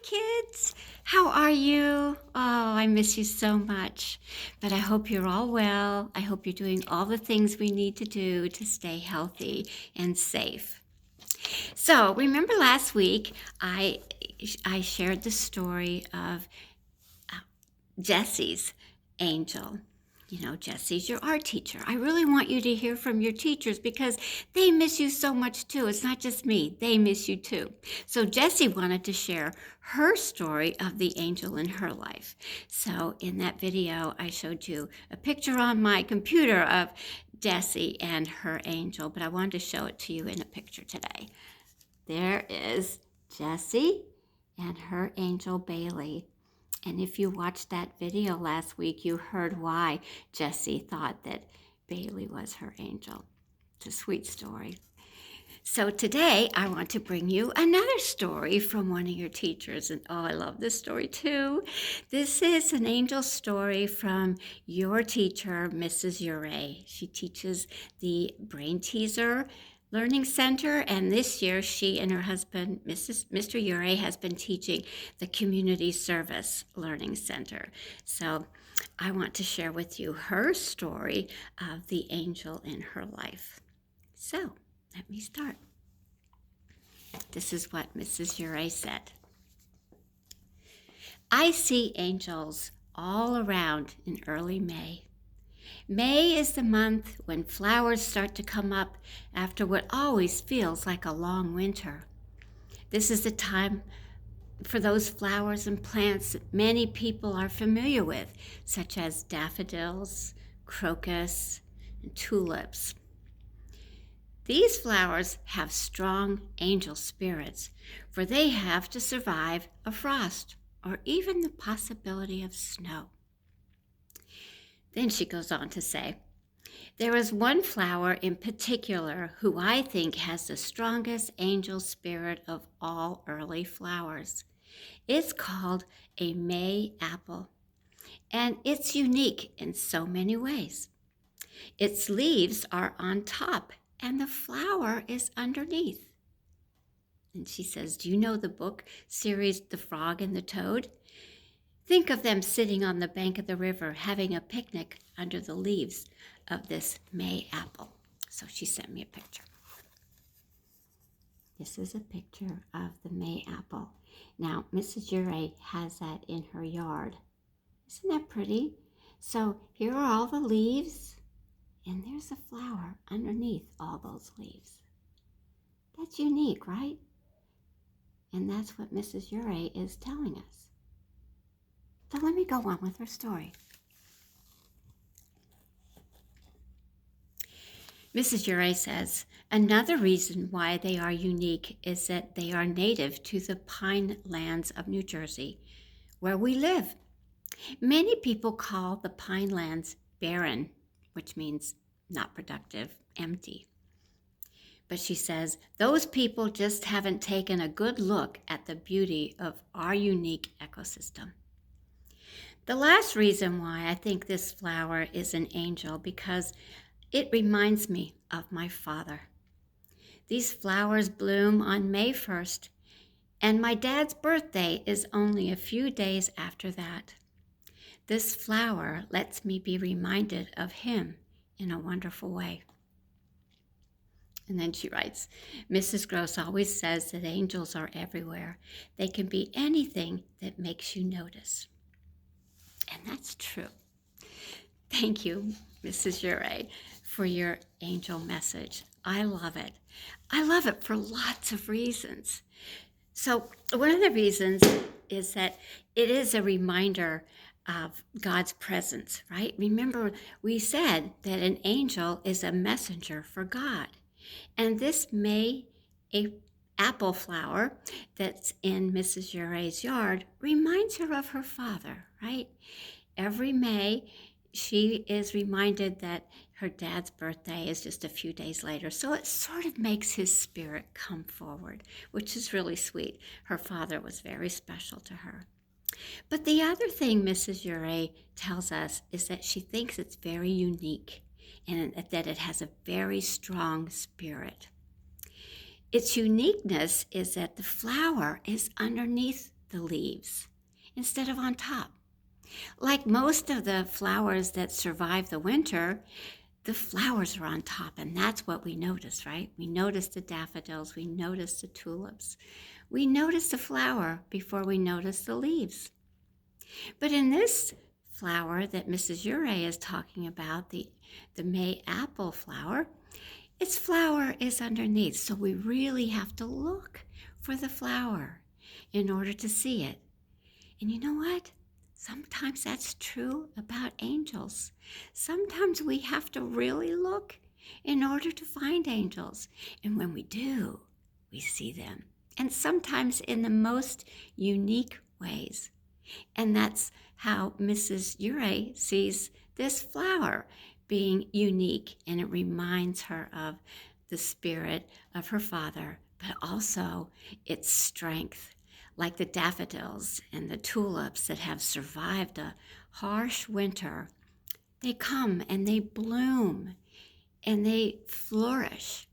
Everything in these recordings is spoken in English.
kids. How are you? Oh, I miss you so much. But I hope you're all well. I hope you're doing all the things we need to do to stay healthy and safe. So, remember last week I shared the story of Jesse's angel. You know, Jesse's your art teacher. I really want you to hear from your teachers because they miss you so much too. It's not just me, they miss you too. So, Jessie wanted to share her story of the angel in her life. So, in that video, I showed you a picture on my computer of Jessie and her angel, but I wanted to show it to you in a picture today. There is Jessie and her angel Bailey. And if you watched that video last week, you heard why Jessie thought that Bailey was her angel. It's a sweet story. So today I want to bring you another story from one of your teachers. And oh, I love this story too. This is an angel story from your teacher, Mrs. Uray. She teaches the Brain Teaser Learning Center, and this year she and her husband, Mr. Uray, has been teaching the Community Service Learning Center. So I want to share with you her story of the angel in her life. So let me start. This is what Mrs. Uray said. I see angels all around in early May. May is the month when flowers start to come up after what always feels like a long winter. This is the time for those flowers and plants that many people are familiar with, such as daffodils, crocus, and tulips. These flowers have strong angel spirits, for they have to survive a frost or even the possibility of snow. Then she goes on to say, there is one flower in particular who I think has the strongest angel spirit of all early flowers. It's called a May apple, and it's unique in so many ways. Its leaves are on top, and the flower is underneath. And she says, do you know the book series, The Frog and the Toad? Think of them sitting on the bank of the river having a picnic under the leaves of this May apple. So she sent me a picture. This is a picture of the May apple. Now, Mrs. Uray has that in her yard. Isn't that pretty? So here are all the leaves, and there's a flower underneath all those leaves. That's unique, right? And that's what Mrs. Uray is telling us. So let me go on with her story. Mrs. Uray says, another reason why they are unique is that they are native to the pine lands of New Jersey, where we live. Many people call the pine lands barren, which means not productive, empty. But she says, those people just haven't taken a good look at the beauty of our unique ecosystem. The last reason why I think this flower is an angel because it reminds me of my father. These flowers bloom on May 1st, and my dad's birthday is only a few days after that. This flower lets me be reminded of him in a wonderful way. And then she writes, Mrs. Gross always says that angels are everywhere. They can be anything that makes you notice. And that's true. Thank you, Mrs. Uray, for your angel message. I love it. I love it for lots of reasons. So one of the reasons is that it is a reminder of God's presence, right? Remember, we said that an angel is a messenger for God. And this May apple flower that's in Mrs. Uray's yard reminds her of her father, right? Every May, she is reminded that her dad's birthday is just a few days later. So it sort of makes his spirit come forward, which is really sweet. Her father was very special to her. But the other thing Mrs. Uray tells us is that she thinks it's very unique and that it has a very strong spirit. Its uniqueness is that the flower is underneath the leaves instead of on top. Like most of the flowers that survive the winter, the flowers are on top, and that's what we notice, right? We notice the daffodils, we notice the tulips. We notice the flower before we notice the leaves. But in this flower that Mrs. Uray is talking about, the May apple flower, its flower is underneath, so we really have to look for the flower in order to see it. And you know what? Sometimes that's true about angels. Sometimes we have to really look in order to find angels. And when we do, we see them. And sometimes in the most unique ways. And that's how Mrs. Uray sees this flower being unique. And it reminds her of the spirit of her father, but also its strength. Like the daffodils and the tulips that have survived a harsh winter, they come and they bloom and they flourish.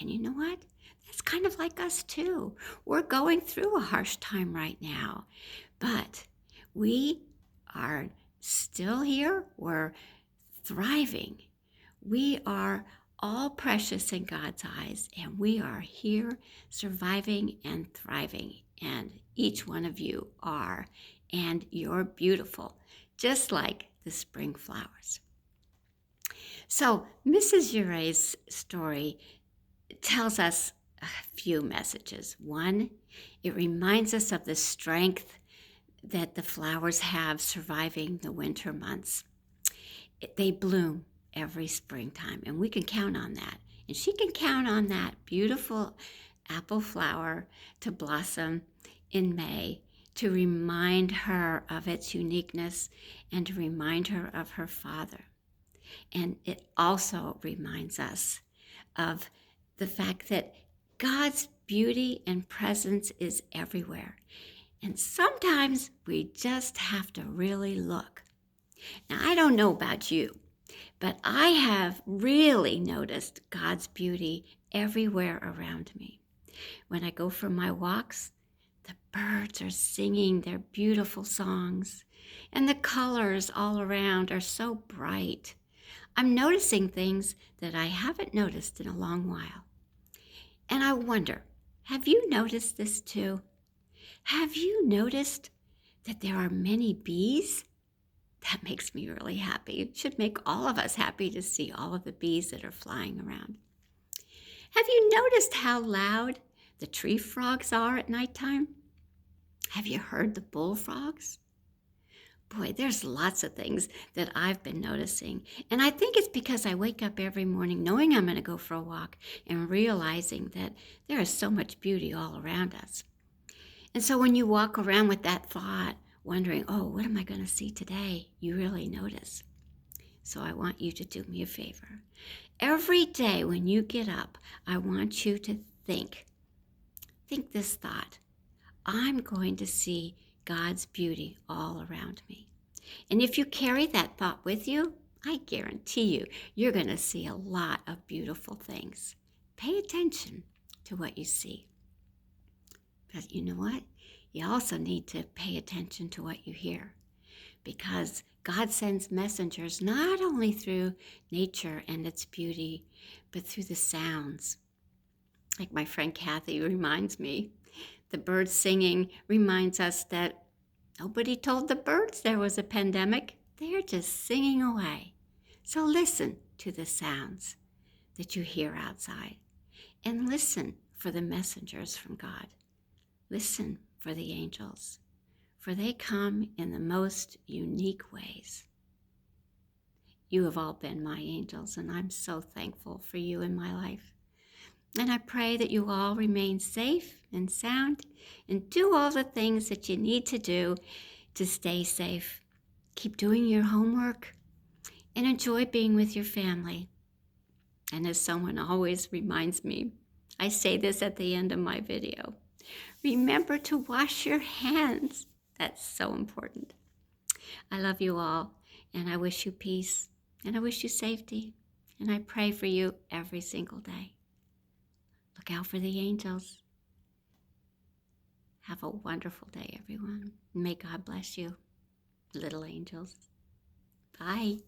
And you know what? That's kind of like us too. We're going through a harsh time right now, but we are still here. We're thriving. We are all precious in God's eyes, and we are here surviving and thriving. And each one of you are, and you're beautiful, just like the spring flowers. So Mrs. Uray's story tells us a few messages. One, it reminds us of the strength that the flowers have surviving the winter months. They bloom every springtime, and we can count on that. And she can count on that beautiful apple flower to blossom in May, to remind her of its uniqueness and to remind her of her father. And it also reminds us of the fact that God's beauty and presence is everywhere. And sometimes we just have to really look. Now, I don't know about you, but I have really noticed God's beauty everywhere around me. When I go for my walks, the birds are singing their beautiful songs, and the colors all around are so bright. I'm noticing things that I haven't noticed in a long while. And I wonder, have you noticed this too? Have you noticed that there are many bees? That makes me really happy. It should make all of us happy to see all of the bees that are flying around. Have you noticed how loud the tree frogs are at nighttime? Have you heard the bullfrogs? Boy, there's lots of things that I've been noticing. And I think it's because I wake up every morning knowing I'm going to go for a walk and realizing that there is so much beauty all around us. And so when you walk around with that thought, wondering, oh, what am I going to see today? You really notice. So I want you to do me a favor. Every day when you get up, I want you to think this thought. I'm going to see God's beauty all around me. And if you carry that thought with you, I guarantee you, you're going to see a lot of beautiful things. Pay attention to what you see. But you know what? You also need to pay attention to what you hear, because God sends messengers not only through nature and its beauty, but through the sounds. Like my friend Kathy reminds me, the birds singing reminds us that nobody told the birds there was a pandemic. They're just singing away. So listen to the sounds that you hear outside and listen for the messengers from God. Listen for the angels, for they come in the most unique ways. You have all been my angels, and I'm so thankful for you in my life. And I pray that you all remain safe and sound and do all the things that you need to do to stay safe. Keep doing your homework and enjoy being with your family. And as someone always reminds me, I say this at the end of my video, remember to wash your hands. That's so important. I love you all, and I wish you peace, and I wish you safety, and I pray for you every single day. Look out for the angels. Have a wonderful day, everyone. May God bless you, little angels. Bye.